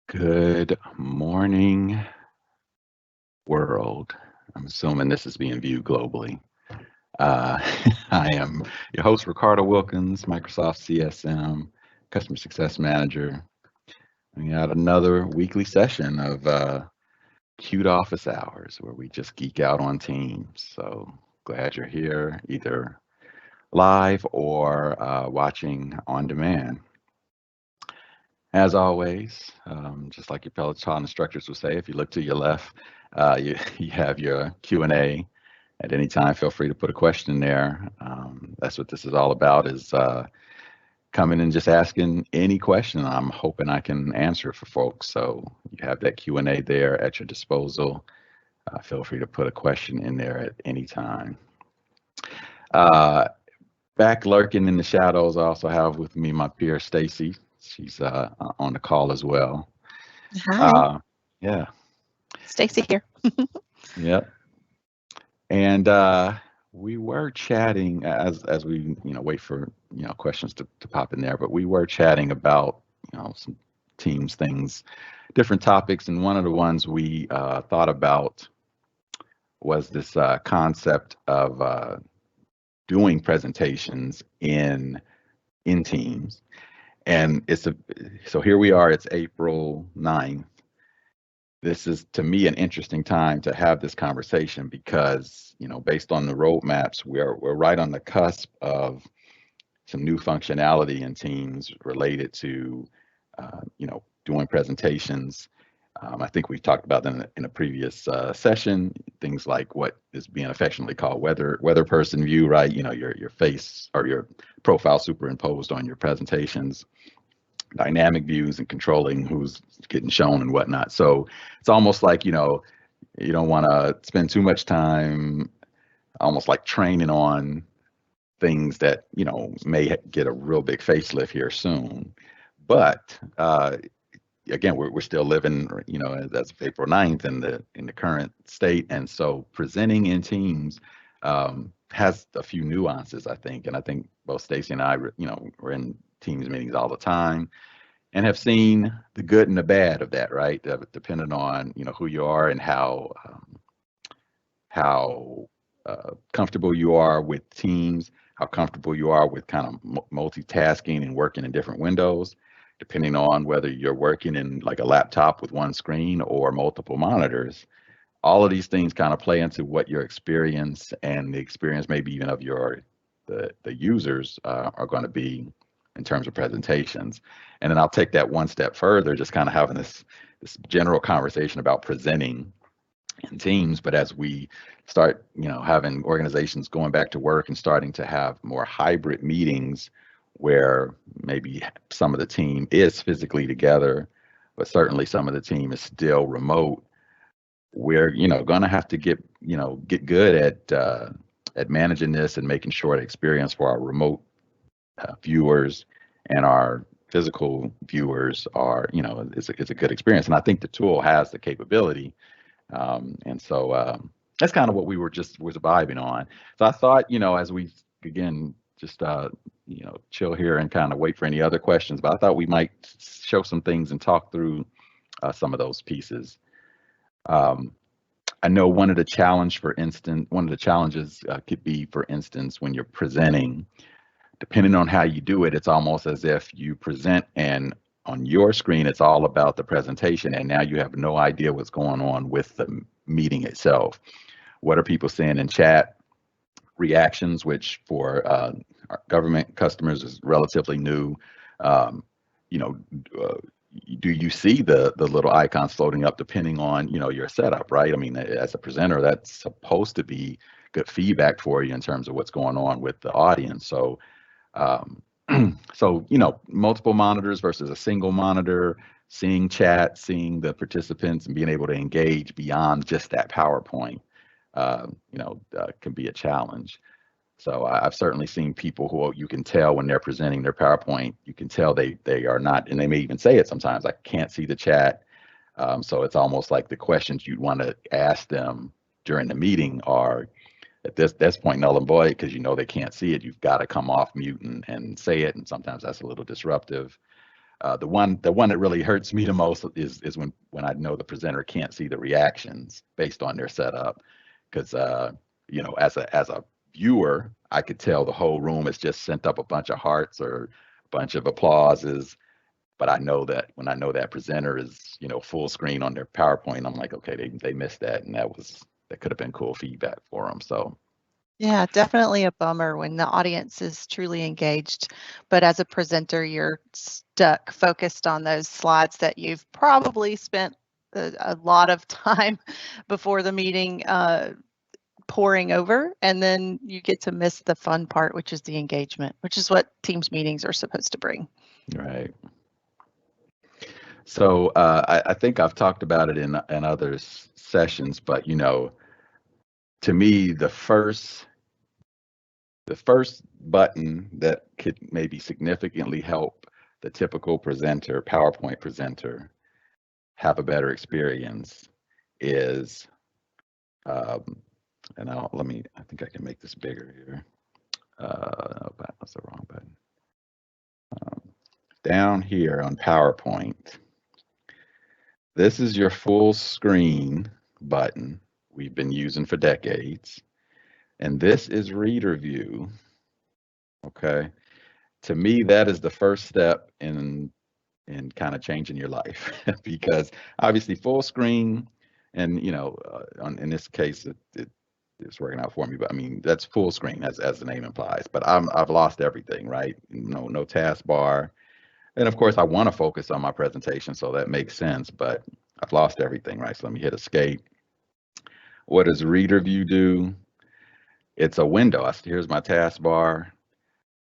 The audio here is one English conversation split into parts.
Good morning, world. I'm assuming this is being viewed globally. Uh, I am your host, Ricardo Wilkins, Microsoft CSM, Customer Success Manager. We got another weekly session of cute office hours where we just geek out on Teams. So glad you're here, either live or watching on demand. As always, just like your Peloton instructors will say, if you look to your left, you have your Q&A. At any time, feel free to put a question there. That's what this is all about, is coming and just asking any question. I'm hoping I can answer for folks. So you have that Q&A there at your disposal. Feel free to put a question in there at any time. Uh, Back lurking in the shadows, I also have with me my peer, Stacy. She's on the call as well. Hi, Uh, yeah, Stacy here. yep. And we were chatting as we wait for questions to pop in there, but we were chatting about some Teams things, different topics, and one of the ones we thought about was this concept of doing presentations in Teams. And so here we are, it's April 9th. This is, to me, an interesting time to have this conversation because, based on the roadmaps, we're right on the cusp of some new functionality in Teams related to, doing presentations. I think we talked about that in a previous session. Things like what is being affectionately called weather person view, right? Your face or your profile superimposed on your presentations, dynamic views, and controlling who's getting shown and whatnot. So it's almost like you don't want to spend too much time almost like training on things that may get a real big facelift here soon. But again, we're still living, as of April 9th in the current state, and so presenting in Teams has a few nuances, I think, and I think both Stacy and I, we're in Teams meetings all the time and have seen the good and the bad of that, right? Depending on who you are and how comfortable you are with Teams, how comfortable you are with kind of multitasking and working in different windows, depending on whether you're working in like a laptop with one screen or multiple monitors. All of these things kind of play into what your experience and the experience maybe even of the users are going to be in terms of presentations. And then I'll take that one step further, just kind of having this general conversation about presenting in Teams. But as we start, having organizations going back to work and starting to have more hybrid meetings where maybe some of the team is physically together, but certainly some of the team is still remote, we're going to have to get good at managing this and making sure the experience for our remote viewers and our physical viewers are is a good experience. And I think the tool has the capability, and so that's kind of what we was vibing on. So I thought, as we again just chill here and kind of wait for any other questions, but I thought we might show some things and talk through some of those pieces. I know one of the challenges could be, for instance, when you're presenting, depending on how you do it, it's almost as if you present and on your screen, it's all about the presentation, and now you have no idea what's going on with the meeting itself. What are people saying in chat? Reactions, which for our government customers is relatively new. Um, you know, uh, do you see the little icons floating up depending on your setup, right? I mean, as a presenter, that's supposed to be good feedback for you in terms of what's going on with the audience. So um, so, multiple monitors versus a single monitor, seeing chat, seeing the participants, and being able to engage beyond just that PowerPoint, can be a challenge. So I've certainly seen people who you can tell when they're presenting their PowerPoint, you can tell they are not, and they may even say it sometimes, I can't see the chat. So it's almost like the questions you'd want to ask them during the meeting are at this point null and void because they can't see it. You've got to come off mute and say it, and sometimes that's a little disruptive. The one that really hurts me the most is when I know the presenter can't see the reactions based on their setup, because as a viewer, I could tell the whole room has just sent up a bunch of hearts or a bunch of applauses. But I know that when I know that presenter is full screen on their PowerPoint, I'm like, okay, they missed that, and that could have been cool feedback for them. So Yeah, definitely a bummer when the audience is truly engaged, but as a presenter, you're stuck focused on those slides that you've probably spent a lot of time before the meeting pouring over, and then you get to miss the fun part, which is the engagement, which is what Teams meetings are supposed to bring. right. So I think I've talked about it in other sessions, but to me, the first button that could maybe significantly help the typical presenter, PowerPoint presenter, have a better experience is, and I think I can make this bigger here. No, that's the wrong button. Down here on PowerPoint, this is your full screen button we've been using for decades. And this is reader view. Okay. To me, that is the first step in kind of changing your life because obviously full screen and in this case it's working out for me, but I mean that's full screen as the name implies. But I've lost everything, right? No taskbar. And of course I want to focus on my presentation, so that makes sense, but I've lost everything, right? So let me hit escape. What does reader view do? It's a window. Here's my taskbar.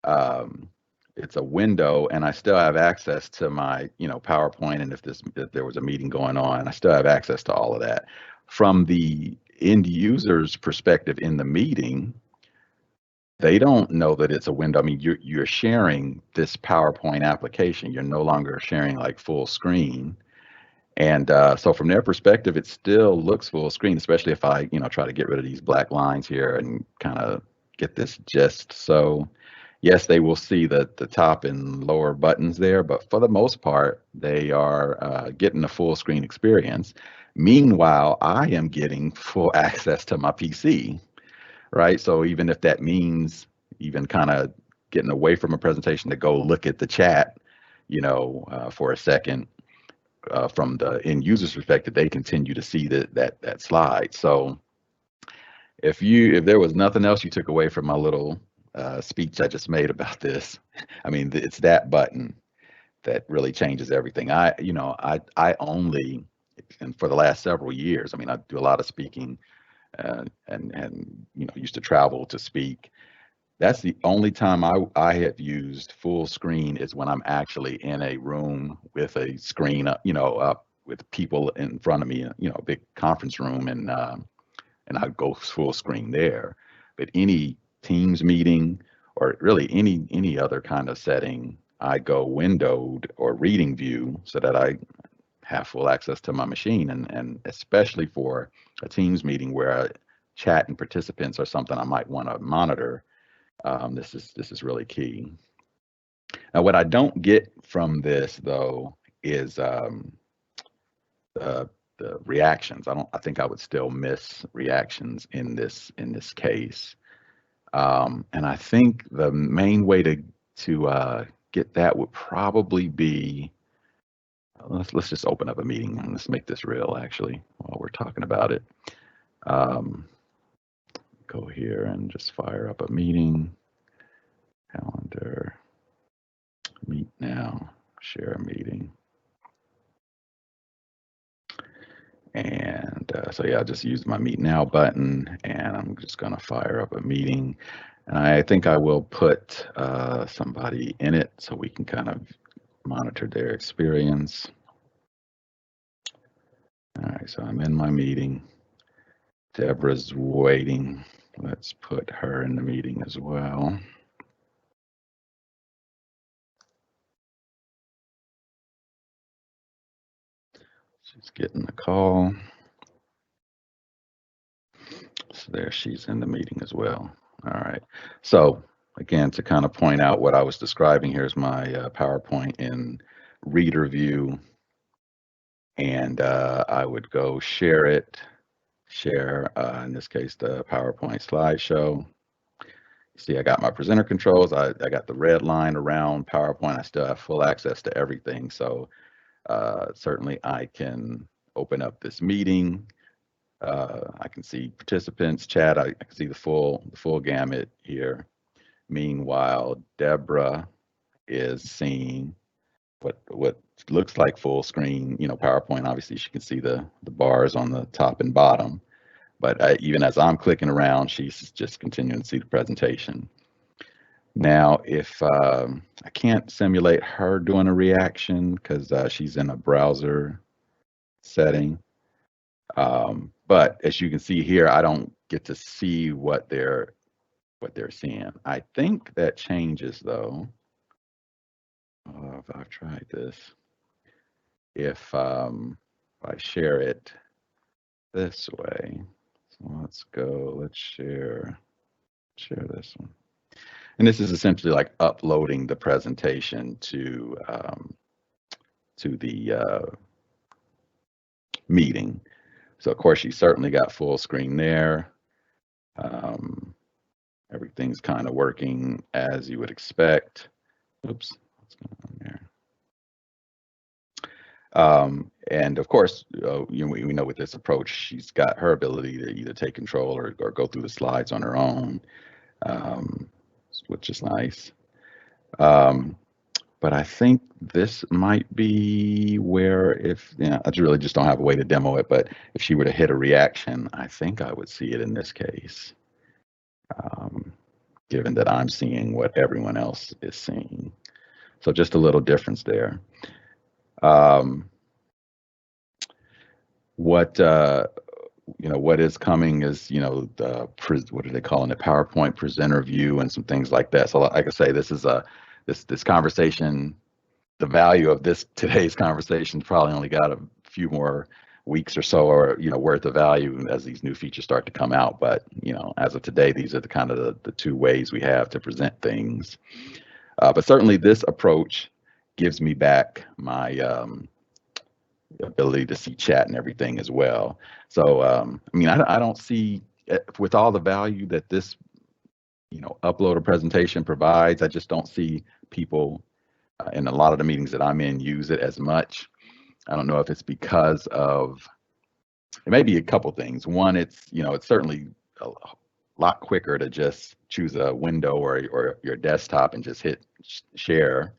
Um, it's a window, and I still have access to my, PowerPoint. And if there was a meeting going on, I still have access to all of that. From the end user's perspective in the meeting, they don't know that it's a window. I mean, you're sharing this PowerPoint application. You're no longer sharing like full screen. And so from their perspective, it still looks full screen, especially if I, try to get rid of these black lines here and kind of get this gist. So yes, they will see the top and lower buttons there, but for the most part, they are getting a full screen experience. Meanwhile, I am getting full access to my PC, right? So even if that means even kind of getting away from a presentation to go look at the chat, for a second, from the end user's perspective, they continue to see that slide. So if there was nothing else you took away from my little speech I just made about this, I mean, it's that button that really changes everything. I only, and for the last several years, I mean, I do a lot of speaking, and used to travel to speak. That's the only time I have used full screen is when I'm actually in a room with a screen up, up with people in front of me, a big conference room, and I go full screen there. But any Teams meeting or really any other kind of setting, I go windowed or reading view so that I have full access to my machine, and especially for a Teams meeting where chat and participants are something I might want to monitor. This is really key. Now, what I don't get from this though is the reactions. I think I would still miss reactions in this case. And I think the main way to get that would probably be, let's just open up a meeting and let's make this real actually while we're talking about it. Go here and just fire up a meeting. Calendar, meet now, share a meeting. And so yeah, I just used my meet now button and I'm just gonna fire up a meeting. And I think I will put somebody in it so we can kind of monitor their experience. All right, so I'm in my meeting. Deborah's waiting. Let's put her in the meeting as well. She's getting the call. So there, she's in the meeting as well. All right. So again, to kind of point out what I was describing, here's my PowerPoint in reader view, and I would go share it, in this case, the PowerPoint slideshow. See, I got my presenter controls. I got the red line around PowerPoint. I still have full access to everything. So certainly I can open up this meeting. I can see participants, chat. I can see the full gamut here. Meanwhile, Deborah is seeing what looks like full screen, PowerPoint. Obviously, she can see the bars on the top and bottom. But even as I'm clicking around, she's just continuing to see the presentation. Now, if I can't simulate her doing a reaction because she's in a browser setting. But as you can see here, I don't get to see what they're seeing. I think that changes though. If I've tried this, if I share it this way, so let's share this one. And this is essentially like uploading the presentation to the meeting. So of course, you certainly got full screen there. Everything's kind of working as you would expect. Oops, what's going on there? And of course, we know with this approach, she's got her ability to either take control or go through the slides on her own, which is nice. But I think this might be where if, I really just don't have a way to demo it, but if she were to hit a reaction, I think I would see it in this case, given that I'm seeing what everyone else is seeing. So just a little difference there. What is coming is, what are they calling it? PowerPoint presenter view and some things like that. So like I say, this is this conversation, the value of today's conversation probably only got a few more weeks or so, or worth of value as these new features start to come out. But as of today, these are the kind of the two ways we have to present things. But certainly this approach gives me back my ability to see chat and everything as well. So I don't see, with all the value that this upload a presentation provides, I just don't see people in a lot of the meetings that I'm in use it as much. I don't know if it's because of, it may be a couple things. One, it's certainly a lot quicker to just choose a window or your desktop and just hit share,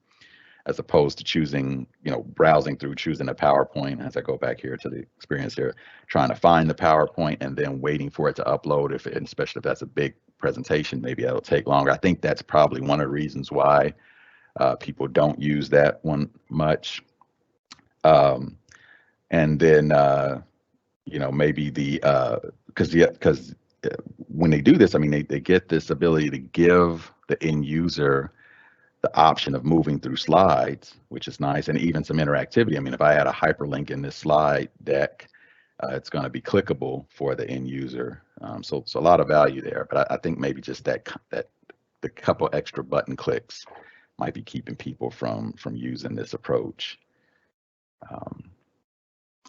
as opposed to choosing, browsing through, choosing a PowerPoint. As I go back here to the experience here, trying to find the PowerPoint and then waiting for it to upload, especially if that's a big presentation, maybe that'll take longer. I think that's probably one of the reasons why people don't use that one much. And then, maybe because when they do this, they get this ability to give the end user the option of moving through slides, which is nice, and even some interactivity. If I add a hyperlink in this slide deck, it's going to be clickable for the end user. So a lot of value there, but I think maybe just that the couple extra button clicks might be keeping people from using this approach.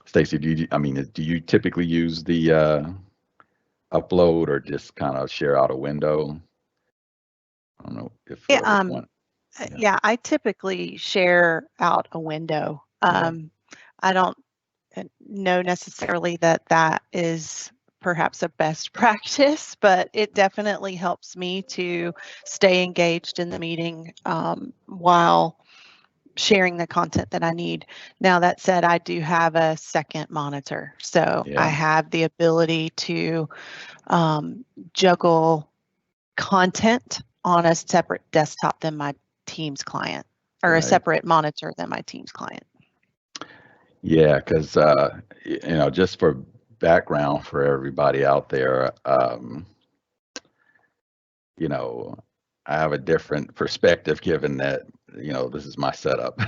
Stacy, do you typically use the upload or just kind of share out a window? I don't know if yeah, I typically share out a window. I don't know necessarily that is perhaps a best practice, but it definitely helps me to stay engaged in the meeting while sharing the content that I need. Now, that said, I do have a second monitor, so I have the ability to juggle content on a separate desktop than my Teams client, or a separate monitor than my Teams client. Yeah, because just for background for everybody out there, I have a different perspective, given that this is my setup,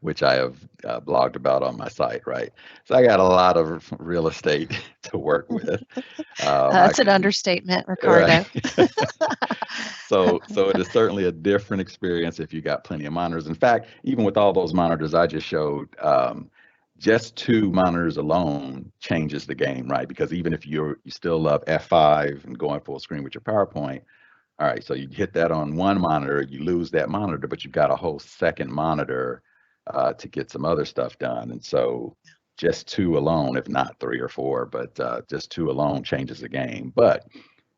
which I have blogged about on my site, right? So I got a lot of real estate to work with. I That's an could be understatement, right. Ricardo. So it is certainly a different experience if you got plenty of monitors. In fact, even with all those monitors I just showed, just 2 monitors alone changes the game, right? Because even if you still love F5 and going full screen with your PowerPoint, all right, so you hit that on one monitor, you lose that monitor, but you've got a whole second monitor to get some other stuff done. And so just 2 alone, if not 3 or 4, but just 2 alone changes the game. But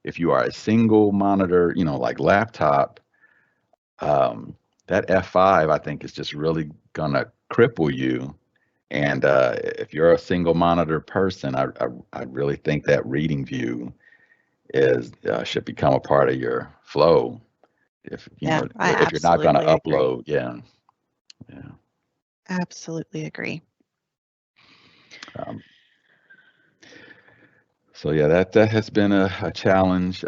if you are a single monitor, like laptop, that F5, I think, is just really gonna cripple you. And if you're a single monitor person, I really think that reading view should become a part of your flow. If Yeah, I if you're not gonna absolutely agree. upload, yeah, yeah. Absolutely agree. Um, so yeah, that has been a challenge.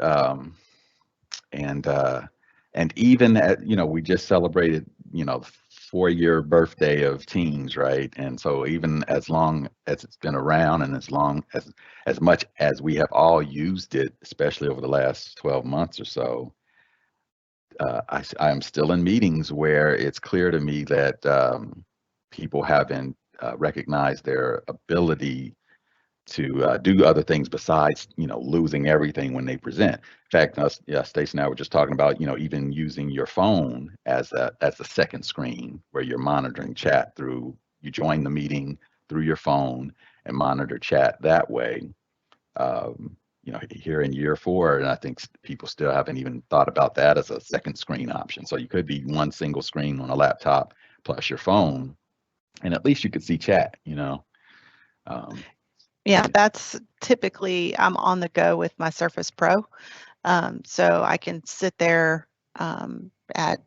And even we just celebrated the 4-year birthday of Teams, right? And so even as long as it's been around, and as much as we have all used it, especially over the last 12 months or so, I am still in meetings where it's clear to me that people haven't recognized their ability to do other things besides losing everything when they present. In fact, Stacey and I were just talking about even using your phone as the second screen where you're monitoring chat through. You join the meeting through your phone and monitor chat that way. Here in year 4, and I think people still haven't even thought about that as a second screen option. So you could be one single screen on a laptop plus your phone, and at least you could see chat. Um, Yeah, that's typically I'm on the go with my Surface Pro. So I can sit there at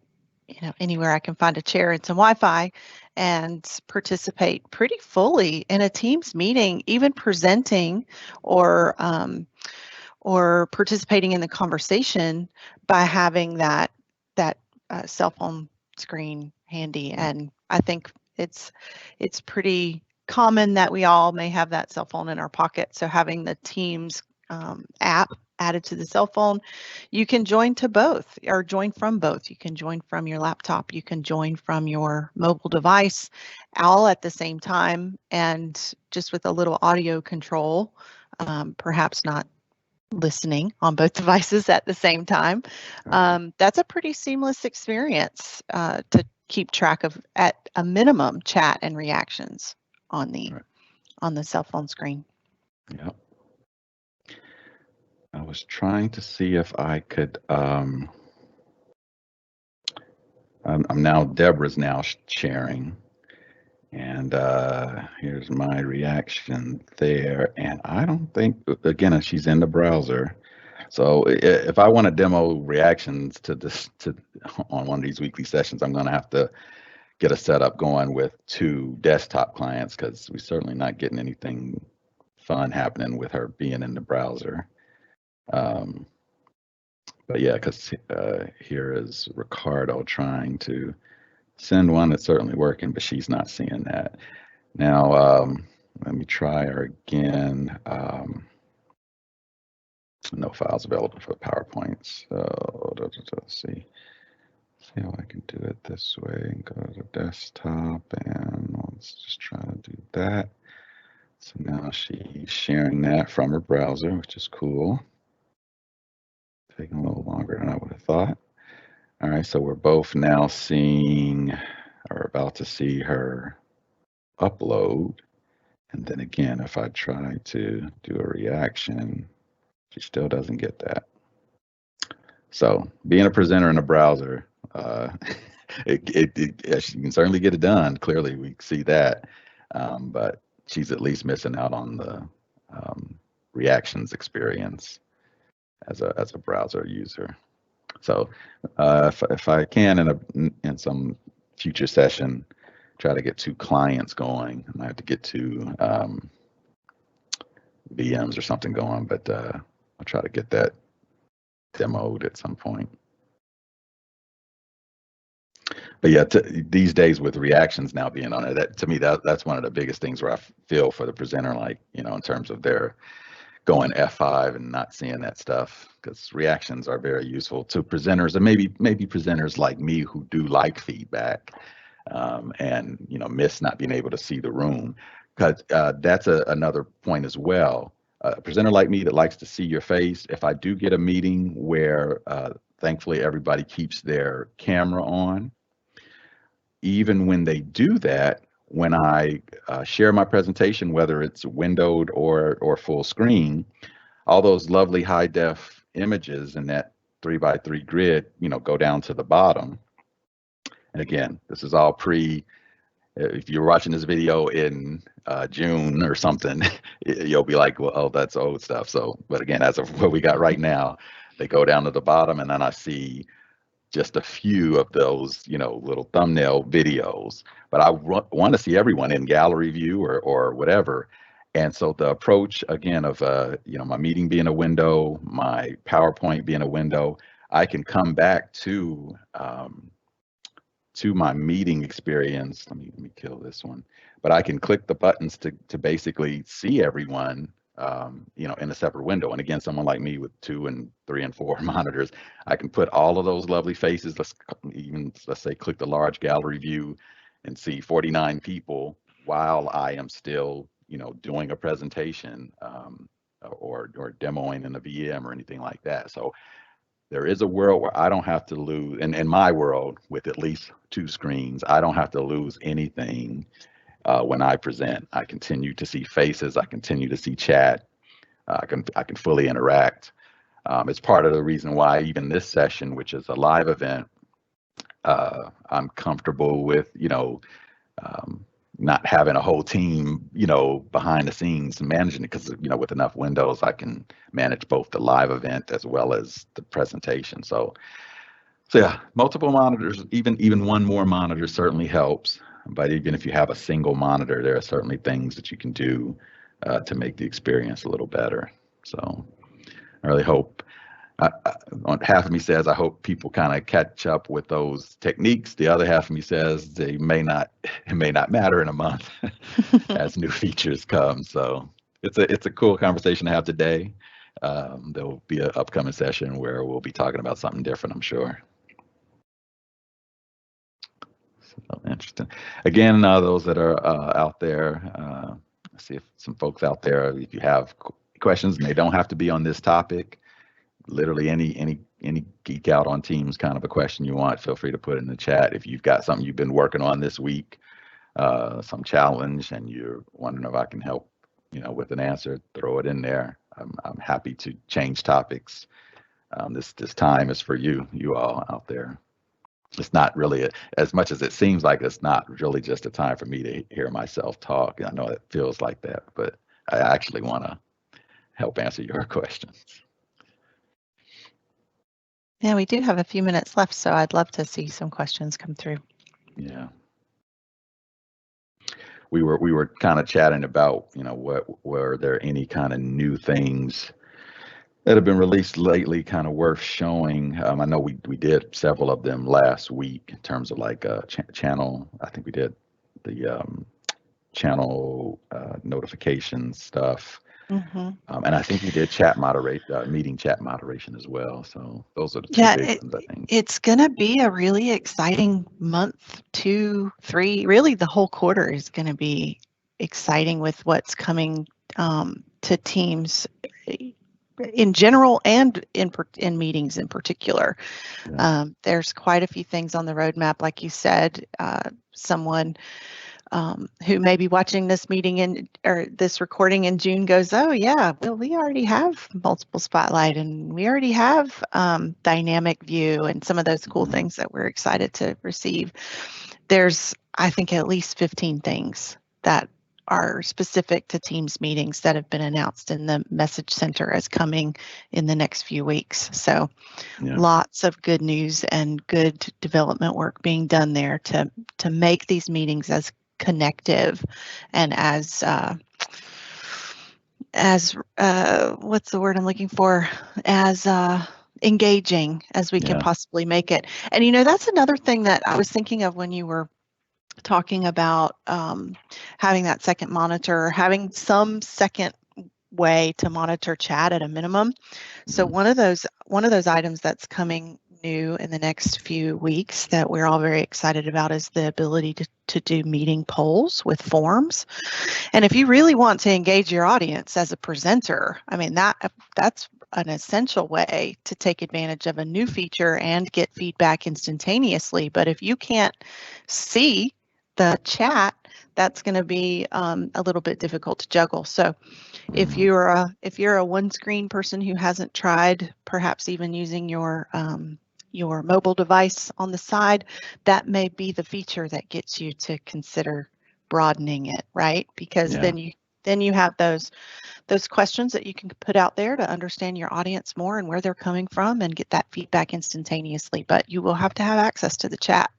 anywhere I can find a chair and some Wi-Fi and participate pretty fully in a Teams meeting, even presenting or participating in the conversation by having that cell phone screen handy. And I think it's pretty common that we all may have that cell phone in our pocket. So having the Teams app added to the cell phone, you can join to both or join from both. You can join from your laptop, you can join from your mobile device, all at the same time, and just with a little audio control, perhaps not listening on both devices at the same time. That's a pretty seamless experience to keep track of, at a minimum, chat and reactions on the right. on the cell phone screen. Yeah. I was trying to see if I could. I'm now Deborah's now sharing, and here's my reaction there. And I don't think again she's in the browser. So if I want to demo reactions to this on one of these weekly sessions, I'm going to have to get a setup going with 2 desktop clients because we're certainly not getting anything fun happening with her being in the browser. But yeah, because here is Ricardo trying to send one that's certainly working, but she's not seeing that. Now, let me try her again. No files available for PowerPoint. So let's see how I can do it this way. Go to the desktop and let's just try to do that. So now she's sharing that from her browser, which is cool. Taking a little longer than I would have thought. All right, so we're both now seeing or about to see her upload. And then again, if I try to do a reaction, she still doesn't get that. So being a presenter in a browser, she can certainly get it done. Clearly, we see that, but she's at least missing out on the reactions experience as a browser user. So if I can in some future session, try to get 2 clients going. I might have to get 2 VMs or something going, but I'll try to get that demoed at some point. But yeah, these days with reactions now being on it, that to me that's one of the biggest things where I feel for the presenter, like in terms of their going F5 and not seeing that stuff, because reactions are very useful to presenters, and maybe presenters like me who do like feedback, and miss not being able to see the room, because that's another point as well. A presenter like me that likes to see your face, if I do get a meeting where thankfully everybody keeps their camera on, even when they do that, when I share my presentation, whether it's windowed or full screen, all those lovely high def images in that 3x3 grid, go down to the bottom. And again, this is all if you're watching this video in June or something, you'll be like, well, oh, that's old stuff. So, but again, as of what we got right now, they go down to the bottom, and then I see just a few of those, little thumbnail videos. But I want to see everyone in gallery view or whatever. And so the approach again of my meeting being a window, my PowerPoint being a window, I can come back to my meeting experience. Let me kill this one. But I can click the buttons to basically see everyone, in a separate window. And again, someone like me with 2 and 3 and 4 monitors, I can put all of those lovely faces. Let's say click the large gallery view and see 49 people while I am still, doing a presentation, or demoing in a VM or anything like that. So there is a world where I don't have to lose, and in my world with at least 2 screens, I don't have to lose anything when I present. I continue to see faces. I continue to see chat. I can fully interact. It's part of the reason why even this session, which is a live event, I'm comfortable with not having a whole team behind the scenes managing it, because with enough windows I can manage both the live event as well as the presentation. So yeah, multiple monitors, even one more monitor certainly helps. But even if you have a single monitor, there are certainly things that you can do to make the experience a little better. So I really hope, half of me says I hope people kind of catch up with those techniques. The other half of me says it may not matter in a month as new features come. So it's a cool conversation to have today. There'll be an upcoming session where we'll be talking about something different, I'm sure. So interesting. Again, those that are out there, I see if some folks out there, if you have questions, and they don't have to be on this topic, literally any geek out on Teams kind of a question you want, feel free to put it in the chat. If you've got something you've been working on this week, some challenge, and you're wondering if I can help, with an answer, throw it in there. I'm happy to change topics. This time is for you all out there. It's not really as much as it seems like. It's not really just a time for me to hear myself talk. I know it feels like that, but I actually want to help answer your questions. Yeah, we do have a few minutes left, so I'd love to see some questions come through. Yeah. We were kind of chatting about, what were there any kind of new things that have been released lately kind of worth showing. I know we did several of them last week in terms of like channel. I think we did the channel notification stuff. Mm-hmm. And I think we did meeting chat moderation as well. So those are the two big ones, I think. It's going to be a really exciting month, 2, 3. Really, the whole quarter is going to be exciting with what's coming to Teams in general and in meetings in particular. Yeah. There's quite a few things on the roadmap, like you said. Someone who may be watching this meeting or this recording in June goes, oh yeah, well, we already have multiple spotlight and we already have dynamic view and some of those cool things that we're excited to receive. There's, I think, at least 15 things that are specific to Teams meetings that have been announced in the message center as coming in the next few weeks. So lots of good news and good development work being done there to make these meetings as connective and as what's the word I'm looking for? As engaging as we can Yeah. possibly make it. And that's another thing that I was thinking of when you were talking about having that second monitor, having some second way to monitor chat at a minimum. So one of those items that's coming new in the next few weeks that we're all very excited about is the ability to do meeting polls with forms. And if you really want to engage your audience as a presenter, I mean, that's an essential way to take advantage of a new feature and get feedback instantaneously. But if you can't see the chat, that's going to be a little bit difficult to juggle. So if you're a one screen person who hasn't tried perhaps even using your mobile device on the side, that may be the feature that gets you to consider broadening it, right? Because then you have those questions that you can put out there to understand your audience more and where they're coming from and get that feedback instantaneously. But you will have to have access to the chat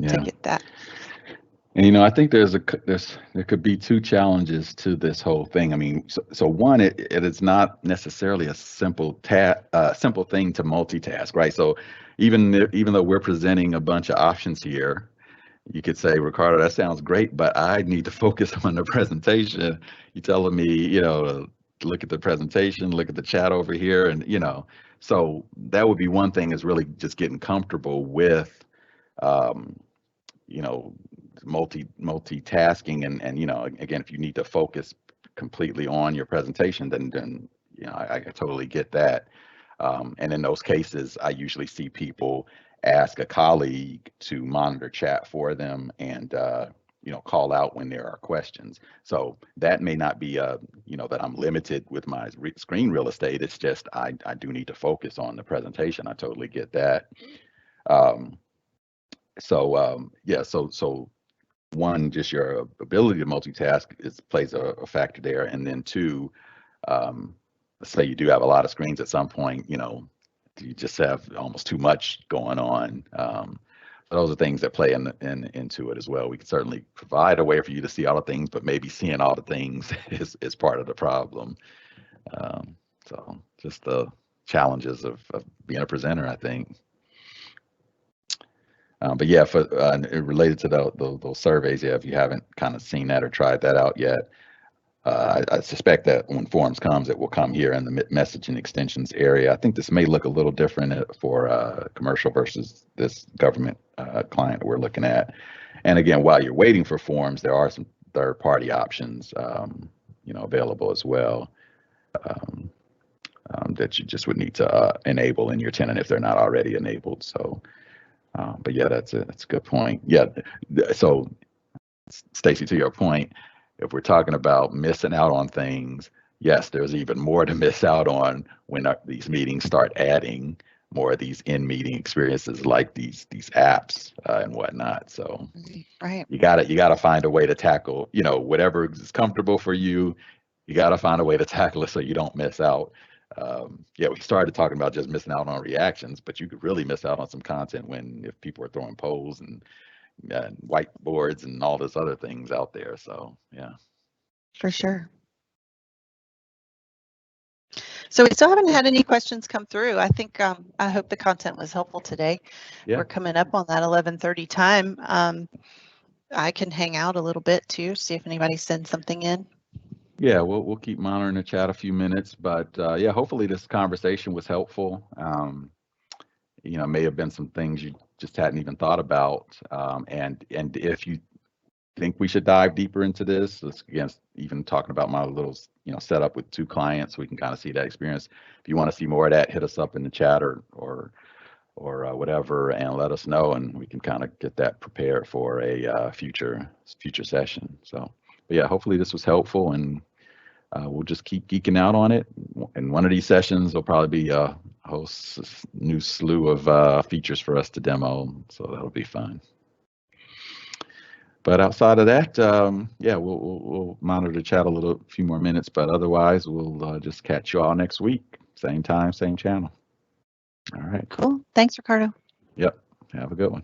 to get that. And I think there could be two challenges to this whole thing. I mean, so one, it is not necessarily a simple thing to multitask, right? So even though we're presenting a bunch of options here, you could say, Ricardo, that sounds great, but I need to focus on the presentation. You're telling me, to look at the presentation, look at the chat over here, and so that would be one thing, is really just getting comfortable with multitasking, and again, if you need to focus completely on your presentation, then I totally get that. And in those cases, I usually see people ask a colleague to monitor chat for them and call out when there are questions. So that may not be that I'm limited with my screen real estate. It's just I do need to focus on the presentation. I totally get that. So one, just your ability to multitask plays a factor there, and then two, let's say you do have a lot of screens at some point, you just have almost too much going on. Those are things that play into it as well. We can certainly provide a way for you to see all the things, but maybe seeing all the things is part of the problem. So just the challenges of being a presenter, I think. But yeah, for related to those surveys, if you haven't kind of seen that or tried that out yet, I suspect that when forms comes, it will come here in the message and extensions area. I think this may look a little different for commercial versus this government client we're looking at. And again, while you're waiting for forms, there are some third-party options, available as well, that you just would need to enable in your tenant if they're not already enabled. So. But yeah, that's a good point. Yeah. So, Stacy, to your point, if we're talking about missing out on things, yes, there's even more to miss out on when these meetings start adding more of these in-meeting experiences like these apps and whatnot. So, right, you gotta find a way to tackle, whatever is comfortable for you. You gotta find a way to tackle it so you don't miss out. We started talking about just missing out on reactions, but you could really miss out on some content if people are throwing polls and whiteboards and all this other things out there. So yeah, for sure. So we still haven't had any questions come through. I think I hope the content was helpful today. Yeah. We're coming up on that 11:30 time. I can hang out a little bit too, see if anybody sends something in. Yeah, we'll keep monitoring the chat a few minutes, but yeah, hopefully this conversation was helpful. May have been some things you just hadn't even thought about, and if you think we should dive deeper into this, again, even talking about my little setup with 2 clients, we can kind of see that experience. If you want to see more of that, hit us up in the chat or whatever, and let us know, and we can kind of get that prepared for a future session. So. But yeah, hopefully this was helpful, and we'll just keep geeking out on it. In one of these sessions, there'll probably be a whole new slew of features for us to demo, so that'll be fun. But outside of that, yeah, we'll monitor the chat a few more minutes, but otherwise, we'll just catch you all next week. Same time, same channel. All right. Cool. Thanks, Ricardo. Yep. Have a good one.